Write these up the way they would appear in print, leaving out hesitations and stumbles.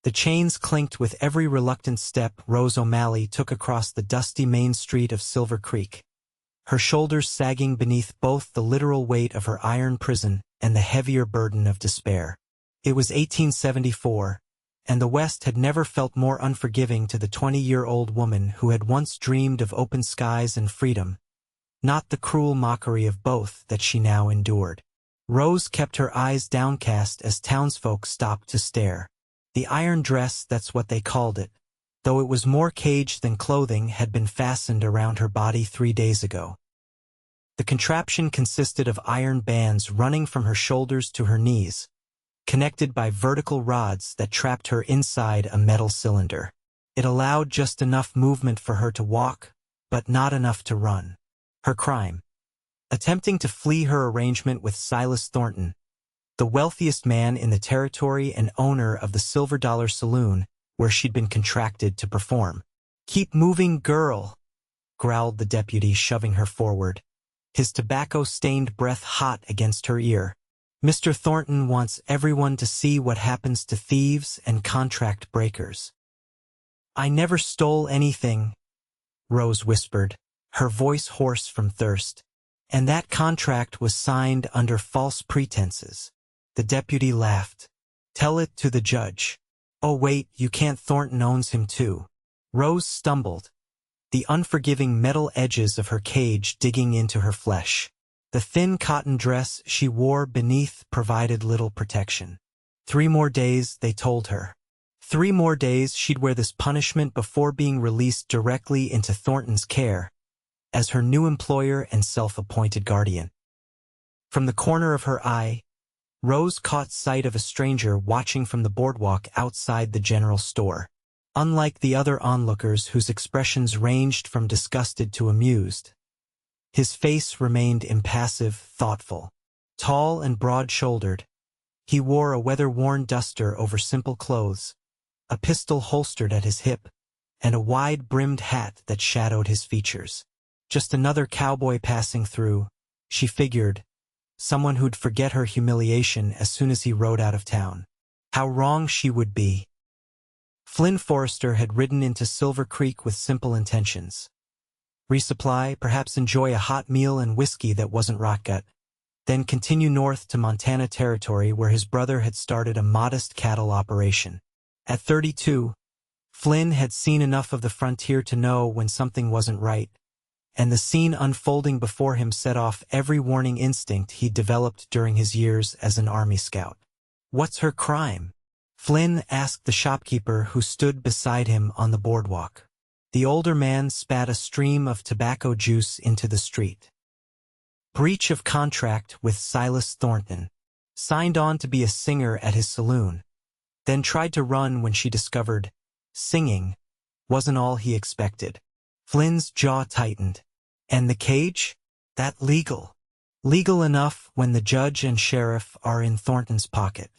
The chains clinked with every reluctant step Rose O'Malley took across the dusty main street of Silver Creek, her shoulders sagging beneath both the literal weight of her iron prison and the heavier burden of despair. It was 1874, and the West had never felt more unforgiving to the 20-year-old woman who had once dreamed of open skies and freedom, not the cruel mockery of both that she now endured. Rose kept her eyes downcast as townsfolk stopped to stare. The iron dress, that's what they called it, though it was more cage than clothing, had been fastened around her body 3 days ago. The contraption consisted of iron bands running from her shoulders to her knees, connected by vertical rods that trapped her inside a metal cylinder. It allowed just enough movement for her to walk, but not enough to run. Her crime: attempting to flee her arrangement with Silas Thornton, the wealthiest man in the territory and owner of the Silver Dollar Saloon where she'd been contracted to perform. "Keep moving, girl," growled the deputy, shoving her forward, his tobacco-stained breath hot against her ear. "Mr. Thornton wants everyone to see what happens to thieves and contract breakers." "I never stole anything," Rose whispered, her voice hoarse from thirst. "And that contract was signed under false pretenses." The deputy laughed. "Tell it to the judge." "Oh wait, you can't. Thornton owns him too." Rose stumbled, the unforgiving metal edges of her cage digging into her flesh. The thin cotton dress she wore beneath provided little protection. 3 more days, they told her. 3 more days she'd wear this punishment before being released directly into Thornton's care, as her new employer and self-appointed guardian. From the corner of her eye, Rose caught sight of a stranger watching from the boardwalk outside the general store. Unlike the other onlookers whose expressions ranged from disgusted to amused, his face remained impassive, thoughtful. Tall and broad-shouldered, he wore a weather-worn duster over simple clothes, a pistol holstered at his hip, and a wide-brimmed hat that shadowed his features. Just another cowboy passing through, she figured, someone who'd forget her humiliation as soon as he rode out of town. How wrong she would be. Flynn Forrester had ridden into Silver Creek with simple intentions. Resupply, perhaps enjoy a hot meal and whiskey that wasn't rotgut, then continue north to Montana Territory where his brother had started a modest cattle operation. At 32, Flynn had seen enough of the frontier to know when something wasn't right, and the scene unfolding before him set off every warning instinct he'd developed during his years as an Army scout. "What's her crime?" Flynn asked the shopkeeper who stood beside him on the boardwalk. The older man spat a stream of tobacco juice into the street. "Breach of contract with Silas Thornton. Signed on to be a singer at his saloon. Then tried to run when she discovered singing wasn't all he expected." Flynn's jaw tightened. "And the cage? That legal?" "Legal enough when the judge and sheriff are in Thornton's pocket.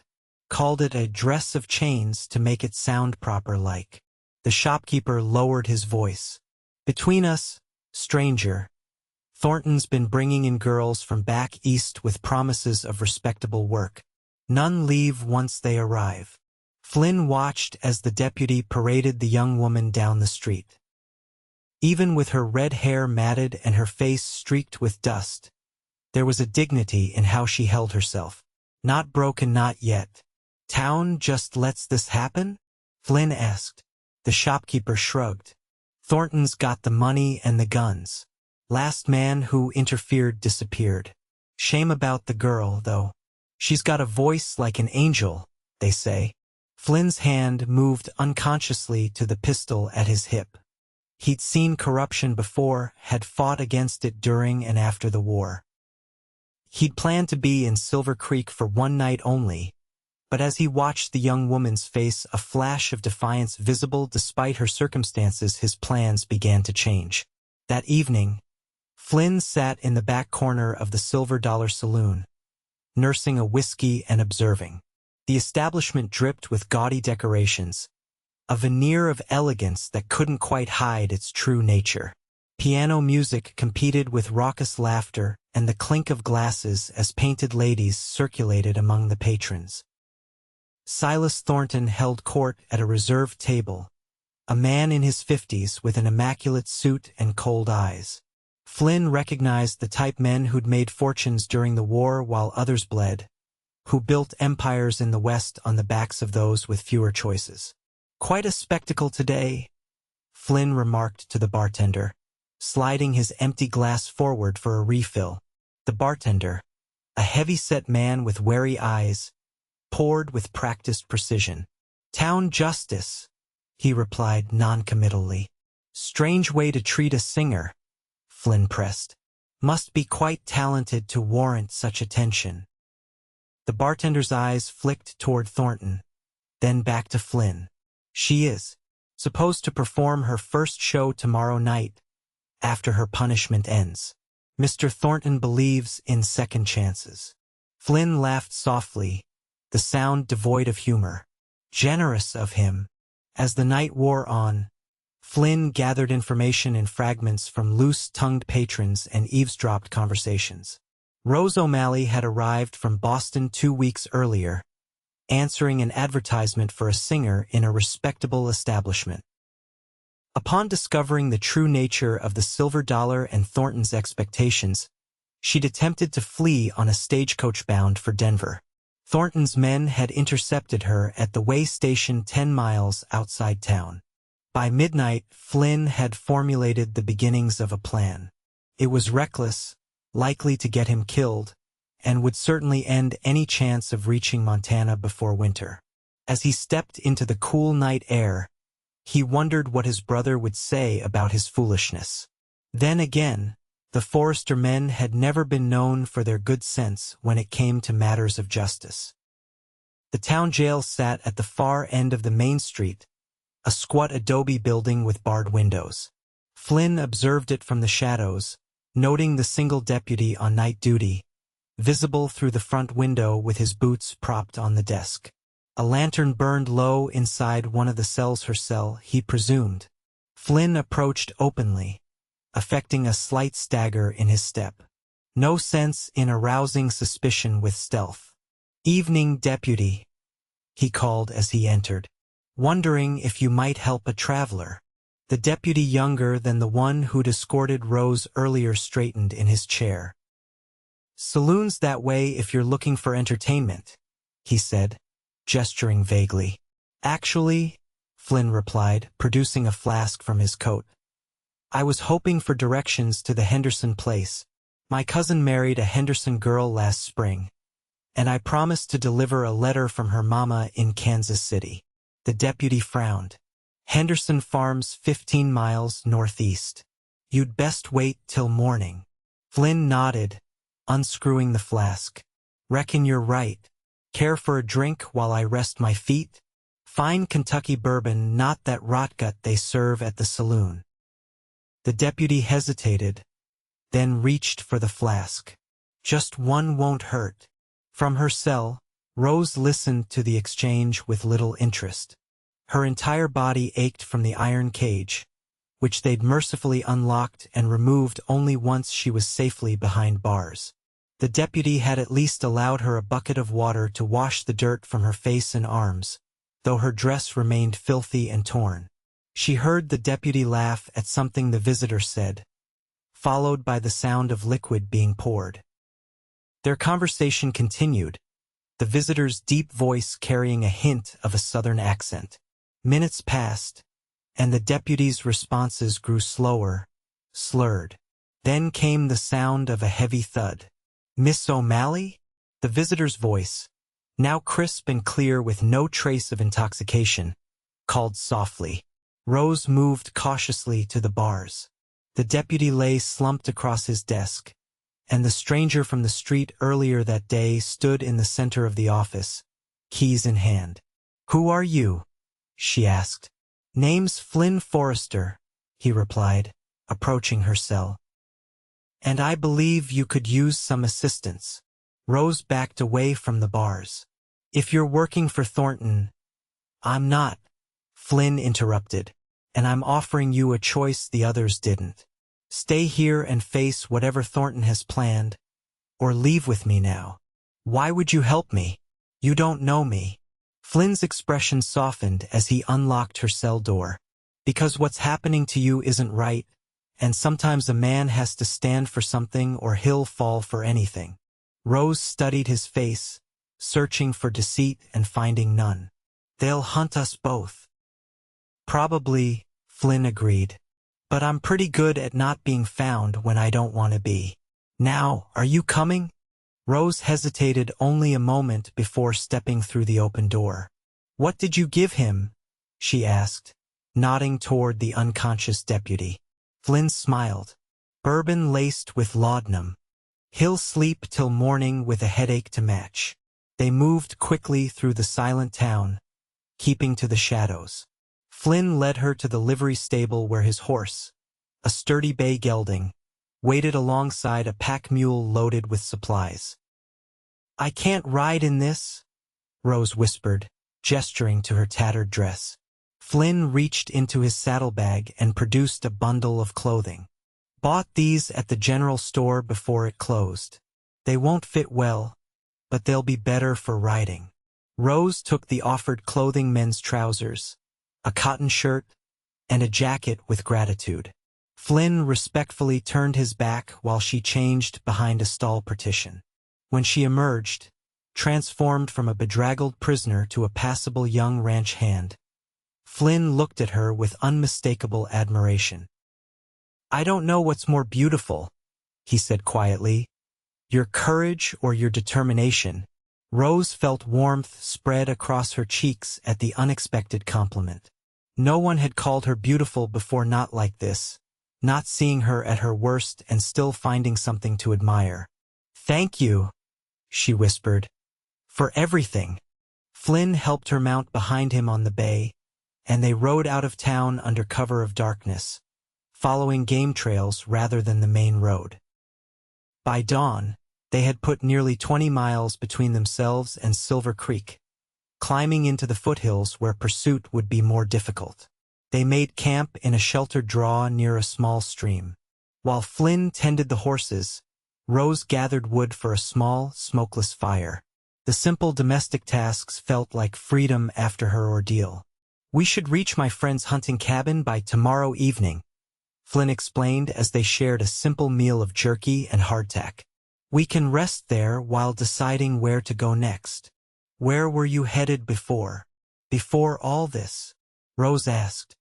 Called it a dress of chains to make it sound proper like." The shopkeeper lowered his voice. "Between us, stranger, Thornton's been bringing in girls from back east with promises of respectable work. None leave once they arrive." Flynn watched as the deputy paraded the young woman down the street. Even with her red hair matted and her face streaked with dust, there was a dignity in how she held herself. "Not broken, not yet." "Town just lets this happen?" Flynn asked. The shopkeeper shrugged. "Thornton's got the money and the guns. Last man who interfered disappeared. Shame about the girl, though. She's got a voice like an angel, they say." Flynn's hand moved unconsciously to the pistol at his hip. He'd seen corruption before, had fought against it during and after the war. He'd planned to be in Silver Creek for one night only, but as he watched the young woman's face, a flash of defiance visible despite her circumstances, his plans began to change. That evening, Flynn sat in the back corner of the Silver Dollar Saloon, nursing a whiskey and observing. The establishment dripped with gaudy decorations, a veneer of elegance that couldn't quite hide its true nature. Piano music competed with raucous laughter and the clink of glasses as painted ladies circulated among the patrons. Silas Thornton held court at a reserved table, a man in his 50s with an immaculate suit and cold eyes. Flynn recognized the type men who'd made fortunes during the war while others bled, who built empires in the West on the backs of those with fewer choices. "Quite a spectacle today," Flynn remarked to the bartender, sliding his empty glass forward for a refill. The bartender, a heavy-set man with wary eyes, poured with practiced precision. "Town justice," he replied noncommittally. "Strange way to treat a singer," Flynn pressed. "Must be quite talented to warrant such attention." The bartender's eyes flicked toward Thornton, then back to Flynn. "She is supposed to perform her first show tomorrow night, after her punishment ends. Mr. Thornton believes in second chances." Flynn laughed softly, the sound devoid of humor. Generous of him. As the night wore on, Flynn gathered information in fragments from loose-tongued patrons and eavesdropped conversations. Rose O'Malley had arrived from Boston 2 weeks earlier, answering an advertisement for a singer in a respectable establishment. Upon discovering the true nature of the silver dollar and Thornton's expectations, she'd attempted to flee on a stagecoach bound for Denver. Thornton's men had intercepted her at the way station 10 miles outside town. By midnight, Flynn had formulated the beginnings of a plan. It was reckless, likely to get him killed, and would certainly end any chance of reaching Montana before winter. As he stepped into the cool night air, he wondered what his brother would say about his foolishness. Then again, the Forrester men had never been known for their good sense when it came to matters of justice. The town jail sat at the far end of the main street, a squat adobe building with barred windows. Flynn observed it from the shadows, noting the single deputy on night duty, visible through the front window with his boots propped on the desk. A lantern burned low inside one of the cells, her cell, he presumed. Flynn approached openly, affecting a slight stagger in his step. No sense in arousing suspicion with stealth. "Evening, deputy," he called as he entered. "Wondering if you might help a traveler." The deputy, younger than the one who'd escorted Rose earlier, straightened in his chair. "Saloon's that way if you're looking for entertainment," he said, gesturing vaguely. "Actually," Flynn replied, producing a flask from his coat, "I was hoping for directions to the Henderson place. My cousin married a Henderson girl last spring, and I promised to deliver a letter from her mama in Kansas City." The deputy frowned. "Henderson Farms 15 miles northeast. You'd best wait till morning." Flynn nodded, unscrewing the flask. "Reckon you're right. Care for a drink while I rest my feet? Fine Kentucky bourbon, not that rotgut they serve at the saloon." The deputy hesitated, then reached for the flask. "Just one won't hurt." From her cell, Rose listened to the exchange with little interest. Her entire body ached from the iron cage, which they'd mercifully unlocked and removed only once she was safely behind bars. The deputy had at least allowed her a bucket of water to wash the dirt from her face and arms, though her dress remained filthy and torn. She heard the deputy laugh at something the visitor said, followed by the sound of liquid being poured. Their conversation continued, the visitor's deep voice carrying a hint of a southern accent. Minutes passed, and the deputy's responses grew slower, slurred. Then came the sound of a heavy thud. "Miss O'Malley?" The visitor's voice, now crisp and clear with no trace of intoxication, called softly. Rose moved cautiously to the bars. The deputy lay slumped across his desk, and the stranger from the street earlier that day stood in the center of the office, keys in hand. "Who are you?" she asked. "Name's Flynn Forrester," he replied, approaching her cell. "And I believe you could use some assistance." Rose backed away from the bars. "If you're working for Thornton—" "I'm not," Flynn interrupted, "and I'm offering you a choice the others didn't. Stay here and face whatever Thornton has planned, or leave with me now." "Why would you help me? You don't know me." Flynn's expression softened as he unlocked her cell door. Because what's happening to you isn't right, and sometimes a man has to stand for something or he'll fall for anything. Rose studied his face, searching for deceit and finding none. They'll hunt us both. Probably, Flynn agreed. But I'm pretty good at not being found when I don't want to be. Now, are you coming? Rose hesitated only a moment before stepping through the open door. What did you give him? She asked, nodding toward the unconscious deputy. Flynn smiled. Bourbon laced with laudanum. He'll sleep till morning with a headache to match. They moved quickly through the silent town, keeping to the shadows. Flynn led her to the livery stable where his horse, a sturdy bay gelding, waited alongside a pack mule loaded with supplies. I can't ride in this, Rose whispered, gesturing to her tattered dress. Flynn reached into his saddlebag and produced a bundle of clothing. Bought these at the general store before it closed. They won't fit well, but they'll be better for riding. Rose took the offered clothing, men's trousers, a cotton shirt, and a jacket with gratitude. Flynn respectfully turned his back while she changed behind a stall partition. When she emerged, transformed from a bedraggled prisoner to a passable young ranch hand, Flynn looked at her with unmistakable admiration. I don't know what's more beautiful, he said quietly, your courage or your determination. Rose felt warmth spread across her cheeks at the unexpected compliment. No one had called her beautiful before, not like this, not seeing her at her worst and still finding something to admire. Thank you, she whispered, for everything. Flynn helped her mount behind him on the bay, and they rode out of town under cover of darkness, following game trails rather than the main road. By dawn, they had put nearly 20 miles between themselves and Silver Creek, climbing into the foothills where pursuit would be more difficult. They made camp in a sheltered draw near a small stream. While Flynn tended the horses, Rose gathered wood for a small, smokeless fire. The simple domestic tasks felt like freedom after her ordeal. We should reach my friend's hunting cabin by tomorrow evening, Flynn explained as they shared a simple meal of jerky and hardtack. We can rest there while deciding where to go next. Where were you headed before? Before all this? Rose asked.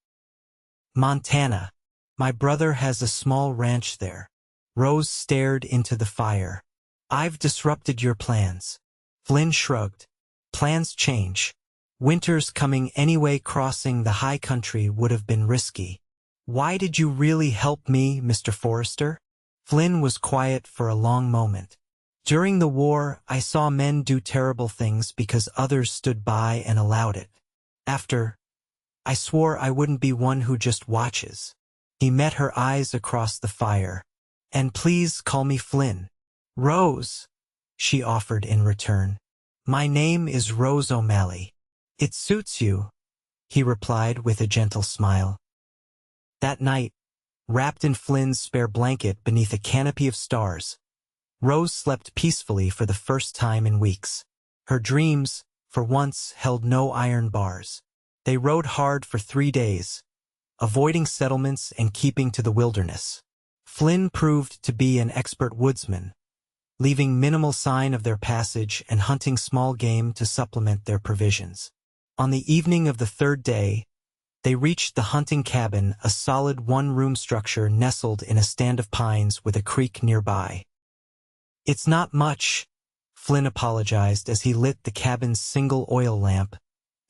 Montana. My brother has a small ranch there. Rose stared into the fire. I've disrupted your plans. Flynn shrugged. Plans change. Winter's coming anyway. Crossing the high country would have been risky. Why did you really help me, Mr. Forrester? Flynn was quiet for a long moment. During the war, I saw men do terrible things because others stood by and allowed it. After, I swore I wouldn't be one who just watches. He met her eyes across the fire. And please call me Flynn. Rose, she offered in return. My name is Rose O'Malley. It suits you, he replied with a gentle smile. That night, wrapped in Flynn's spare blanket beneath a canopy of stars, Rose slept peacefully for the first time in weeks. Her dreams, for once, held no iron bars. They rode hard for 3 days, avoiding settlements and keeping to the wilderness. Flynn proved to be an expert woodsman, leaving minimal sign of their passage and hunting small game to supplement their provisions. On the evening of the 3rd day, they reached the hunting cabin, a solid one-room structure nestled in a stand of pines with a creek nearby. It's not much, Flynn apologized as he lit the cabin's single oil lamp,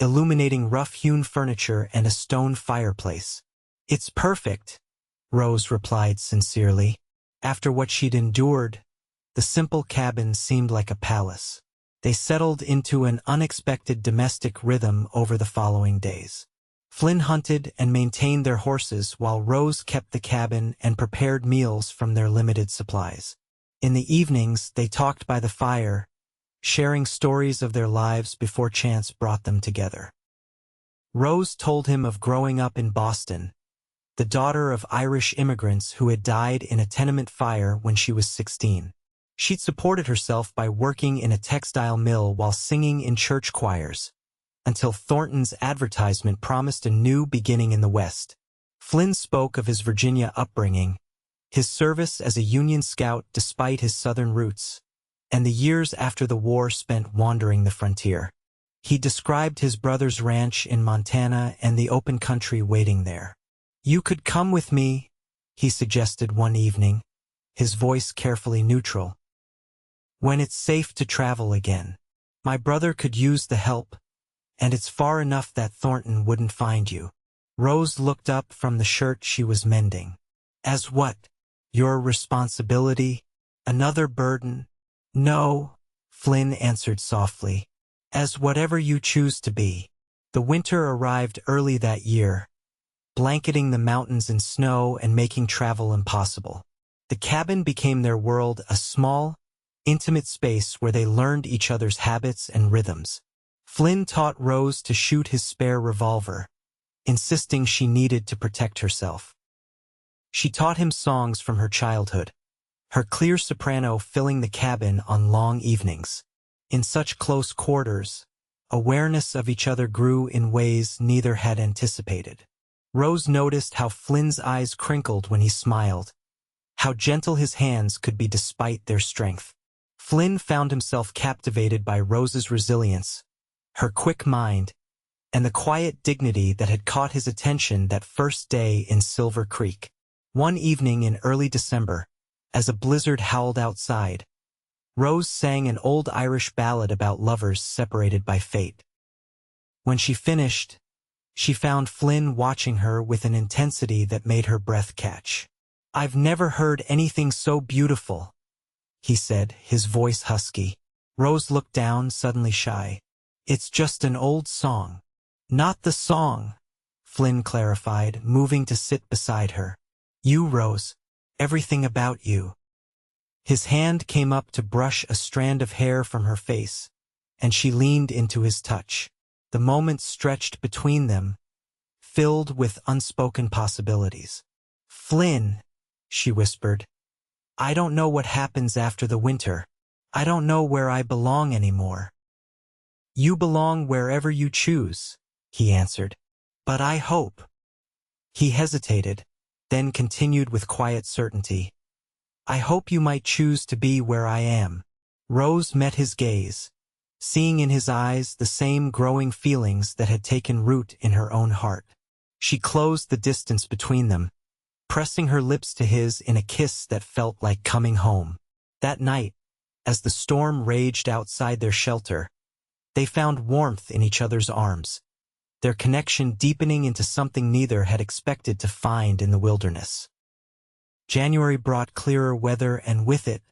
illuminating rough-hewn furniture and a stone fireplace. It's perfect, Rose replied sincerely. After what she'd endured, the simple cabin seemed like a palace. They settled into an unexpected domestic rhythm over the following days. Flynn hunted and maintained their horses while Rose kept the cabin and prepared meals from their limited supplies. In the evenings, they talked by the fire, sharing stories of their lives before chance brought them together. Rose told him of growing up in Boston, the daughter of Irish immigrants who had died in a tenement fire when she was 16. She'd supported herself by working in a textile mill while singing in church choirs, until Thornton's advertisement promised a new beginning in the West. Flynn spoke of his Virginia upbringing, his service as a Union scout despite his Southern roots, and the years after the war spent wandering the frontier. He described his brother's ranch in Montana and the open country waiting there. "You could come with me," he suggested one evening, his voice carefully neutral. "When it's safe to travel again. My brother could use the help, and it's far enough that Thornton wouldn't find you." Rose looked up from the shirt she was mending. "As what? Your responsibility? Another burden?" "No," Flynn answered softly. "As whatever you choose to be." The winter arrived early that year, blanketing the mountains in snow and making travel impossible. The cabin became their world, a small, intimate space where they learned each other's habits and rhythms. Flynn taught Rose to shoot his spare revolver, insisting she needed to protect herself. She taught him songs from her childhood, her clear soprano filling the cabin on long evenings. In such close quarters, awareness of each other grew in ways neither had anticipated. Rose noticed how Flynn's eyes crinkled when he smiled, how gentle his hands could be despite their strength. Flynn found himself captivated by Rose's resilience, her quick mind, and the quiet dignity that had caught his attention that first day in Silver Creek. One evening in early December, as a blizzard howled outside, Rose sang an old Irish ballad about lovers separated by fate. When she finished, she found Flynn watching her with an intensity that made her breath catch. "I've never heard anything so beautiful," he said, his voice husky. Rose looked down, suddenly shy. "It's just an old song." "Not the song," Flynn clarified, moving to sit beside her. "You, Rose. Everything about you." His hand came up to brush a strand of hair from her face, and she leaned into his touch. The moment stretched between them, filled with unspoken possibilities. "Flynn," she whispered, "I don't know what happens after the winter. I don't know where I belong anymore." "You belong wherever you choose," he answered. "But I hope." He hesitated, then continued with quiet certainty. "I hope you might choose to be where I am." Rose met his gaze, seeing in his eyes the same growing feelings that had taken root in her own heart. She closed the distance between them, pressing her lips to his in a kiss that felt like coming home. That night, as the storm raged outside their shelter, they found warmth in each other's arms, their connection deepening into something neither had expected to find in the wilderness. January brought clearer weather and with it,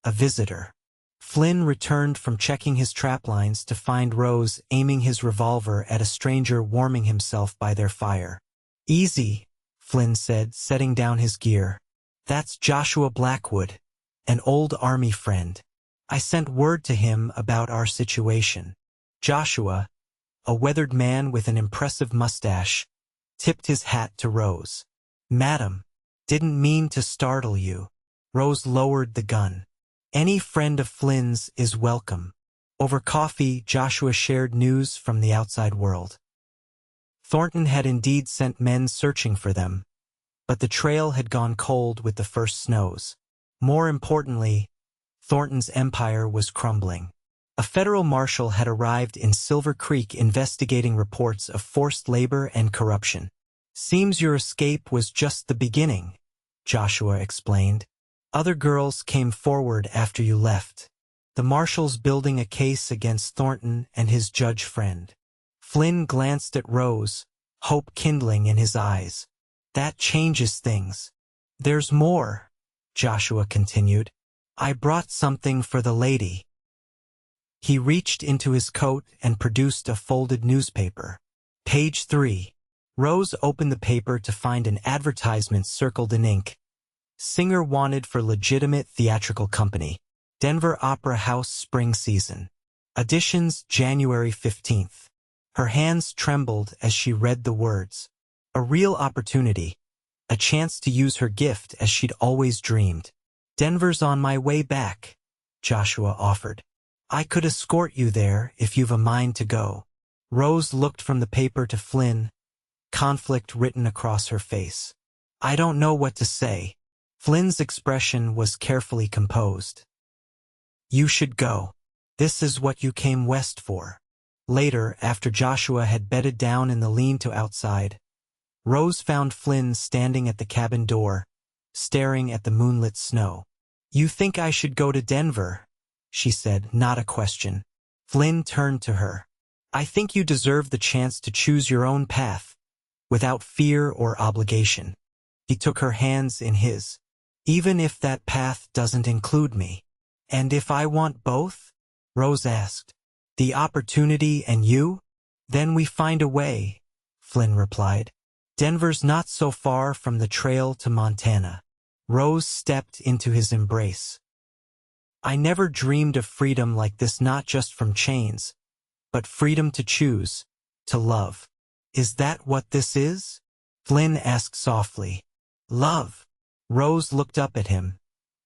a visitor. Flynn returned from checking his trap lines to find Rose aiming his revolver at a stranger warming himself by their fire. "Easy," Flynn said, setting down his gear. "That's Joshua Blackwood, an old army friend. I sent word to him about our situation." Joshua, a weathered man with an impressive mustache, tipped his hat to Rose. "Madam, didn't mean to startle you." Rose lowered the gun. "Any friend of Flynn's is welcome." Over coffee, Joshua shared news from the outside world. Thornton had indeed sent men searching for them, but the trail had gone cold with the first snows. More importantly, Thornton's empire was crumbling. A federal marshal had arrived in Silver Creek investigating reports of forced labor and corruption. "Seems your escape was just the beginning," Joshua explained. "Other girls came forward after you left. The marshal's building a case against Thornton and his judge friend." Flynn glanced at Rose, hope kindling in his eyes. "That changes things." "There's more," Joshua continued. "I brought something for the lady." He reached into his coat and produced a folded newspaper. Page 3. Rose opened the paper to find an advertisement circled in ink. "Singer wanted for legitimate theatrical company. Denver Opera House spring season. Auditions January 15th. Her hands trembled as she read the words. A real opportunity. A chance to use her gift as she'd always dreamed. "Denver's on my way back," Joshua offered. "I could escort you there if you've a mind to go." Rose looked from the paper to Flynn, conflict written across her face. "I don't know what to say." Flynn's expression was carefully composed. "You should go. This is what you came west for." Later, after Joshua had bedded down in the lean-to outside, Rose found Flynn standing at the cabin door, staring at the moonlit snow. "You think I should go to Denver?" she said, not a question. Flynn turned to her. "I think you deserve the chance to choose your own path, without fear or obligation." He took her hands in his. "Even if that path doesn't include me." "And if I want both?" Rose asked. "The opportunity and you?" "Then we find a way," Flynn replied. "Denver's not so far from the trail to Montana." Rose stepped into his embrace. "I never dreamed of freedom like this, not just from chains, but freedom to choose, to love." "Is that what this is?" Flynn asked softly. "Love." Rose looked up at him,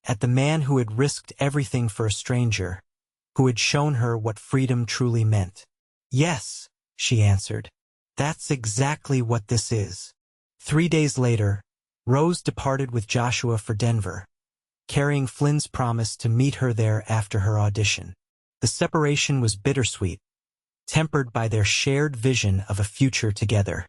at the man who had risked everything for a stranger, who had shown her what freedom truly meant. "Yes," she answered. "That's exactly what this is." 3 days later, Rose departed with Joshua for Denver, carrying Flynn's promise to meet her there after her audition. The separation was bittersweet, tempered by their shared vision of a future together.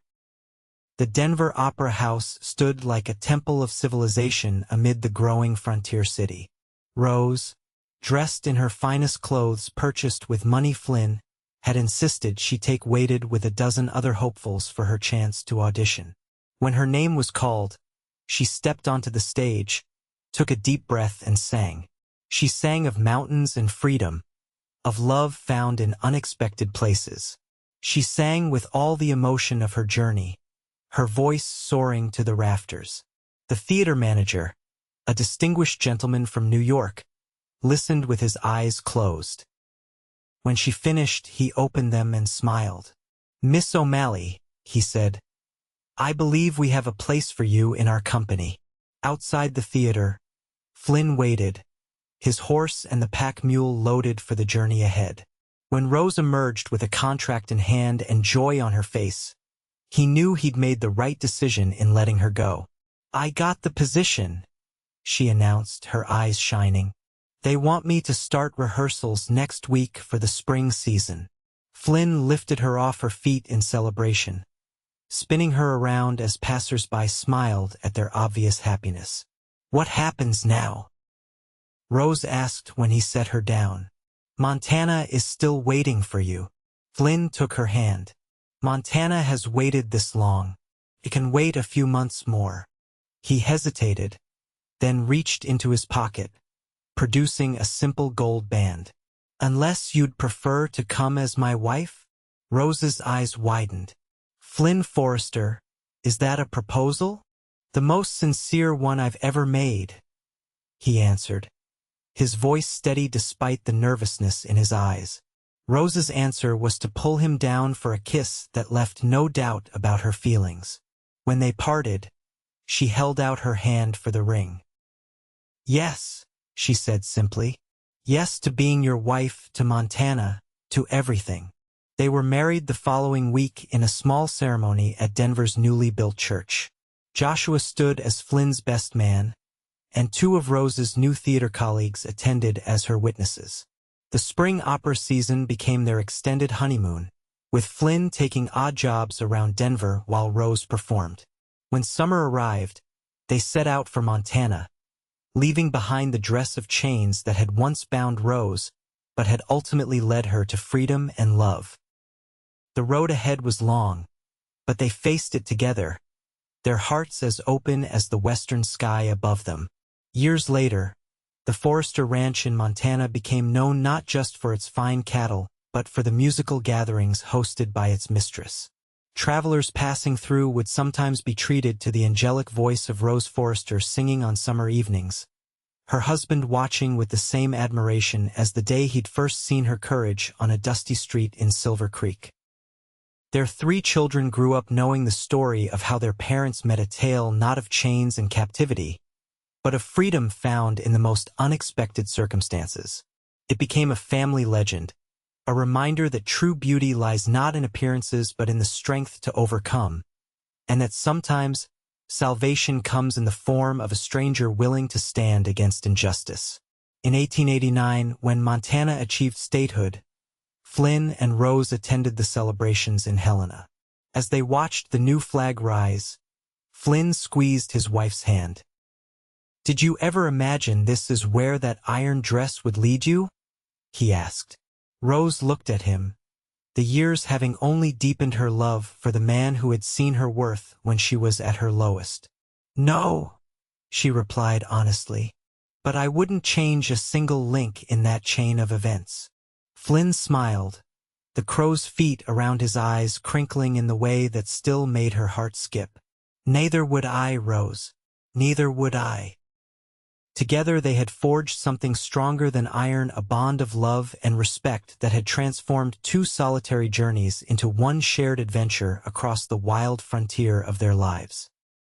The Denver Opera House stood like a temple of civilization amid the growing frontier city. Rose, dressed in her finest clothes purchased with money Flynn, had insisted she take waited with a dozen other hopefuls for her chance to audition. When her name was called, she stepped onto the stage, took a deep breath and sang. She sang of mountains and freedom, of love found in unexpected places. She sang with all the emotion of her journey, her voice soaring to the rafters. The theater manager, a distinguished gentleman from New York, listened with his eyes closed. When she finished, he opened them and smiled. "Miss O'Malley," he said, "I believe we have a place for you in our company." Outside the theater, Flynn waited, his horse and the pack mule loaded for the journey ahead. When Rose emerged with a contract in hand and joy on her face, he knew he'd made the right decision in letting her go. "I got the position," she announced, her eyes shining. "They want me to start rehearsals next week for the spring season." Flynn lifted her off her feet in celebration, spinning her around as passers-by smiled at their obvious happiness. "What happens now?" Rose asked when he set her down. "Montana is still waiting for you." Flynn took her hand. "Montana has waited this long. It can wait a few months more." He hesitated, then reached into his pocket, producing a simple gold band. "Unless you'd prefer to come as my wife?" Rose's eyes widened. "Flynn Forrester, is that a proposal?" "The most sincere one I've ever made," he answered, his voice steady despite the nervousness in his eyes. Rose's answer was to pull him down for a kiss that left no doubt about her feelings. When they parted, she held out her hand for the ring. "Yes," she said simply. "Yes to being your wife, to Montana, to everything." They were married the following week in a small ceremony at Denver's newly built church. Joshua stood as Flynn's best man, and 2 of Rose's new theater colleagues attended as her witnesses. The spring opera season became their extended honeymoon, with Flynn taking odd jobs around Denver while Rose performed. When summer arrived, they set out for Montana, leaving behind the dress of chains that had once bound Rose, but had ultimately led her to freedom and love. The road ahead was long, but they faced it together, their hearts as open as the western sky above them. Years later, the Forrester Ranch in Montana became known not just for its fine cattle, but for the musical gatherings hosted by its mistress. Travelers passing through would sometimes be treated to the angelic voice of Rose Forrester singing on summer evenings, her husband watching with the same admiration as the day he'd first seen her courage on a dusty street in Silver Creek. Their 3 children grew up knowing the story of how their parents met a tale not of chains and captivity, but of freedom found in the most unexpected circumstances. It became a family legend, a reminder that true beauty lies not in appearances but in the strength to overcome, and that sometimes salvation comes in the form of a stranger willing to stand against injustice. In 1889, when Montana achieved statehood, Flynn and Rose attended the celebrations in Helena. As they watched the new flag rise, Flynn squeezed his wife's hand. "Did you ever imagine this is where that iron dress would lead you?" he asked. Rose looked at him, the years having only deepened her love for the man who had seen her worth when she was at her lowest. "No," she replied honestly, "but I wouldn't change a single link in that chain of events." Flynn smiled, the crow's feet around his eyes crinkling in the way that still made her heart skip. "Neither would I, Rose. Neither would I." Together they had forged something stronger than iron, a bond of love and respect that had transformed two solitary journeys into one shared adventure across the wild frontier of their lives.